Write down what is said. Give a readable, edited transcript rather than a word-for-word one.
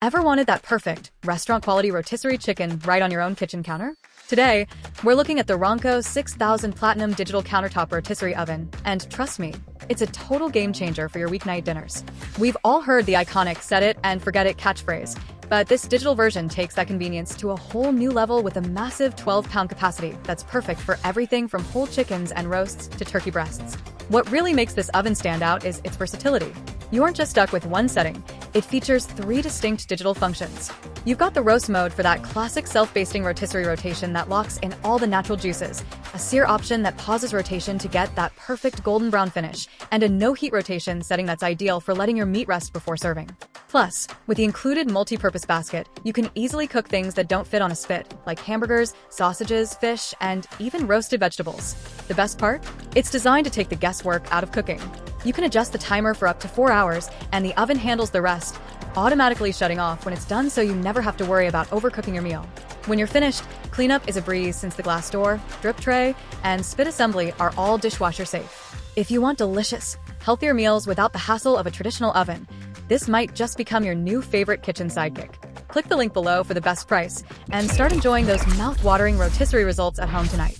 Ever wanted that perfect, restaurant-quality rotisserie chicken right on your own kitchen counter? Today, we're looking at the Ronco 6000 Platinum Digital Countertop Rotisserie Oven, and trust me, it's a total game-changer for your weeknight dinners. We've all heard the iconic set it and forget it catchphrase, but this digital version takes that convenience to a whole new level with a massive 12-pound capacity that's perfect for everything from whole chickens and roasts to turkey breasts. What really makes this oven stand out is its versatility. You aren't just stuck with one setting. It features 3 distinct digital functions. You've got the roast mode for that classic self-basting rotisserie rotation that locks in all the natural juices, a sear option that pauses rotation to get that perfect golden brown finish, and a no-heat rotation setting that's ideal for letting your meat rest before serving. Plus, with the included multi-purpose basket, you can easily cook things that don't fit on a spit, like hamburgers, sausages, fish, and even roasted vegetables. The best part? It's designed to take the guesswork out of cooking. You can adjust the timer for up to 4 hours, and the oven handles the rest, automatically shutting off when it's done so you never have to worry about overcooking your meal. When you're finished, cleanup is a breeze since the glass door, drip tray, and spit assembly are all dishwasher safe. If you want delicious, healthier meals without the hassle of a traditional oven, this might just become your new favorite kitchen sidekick. Click the link below for the best price, and start enjoying those mouth-watering rotisserie results at home tonight.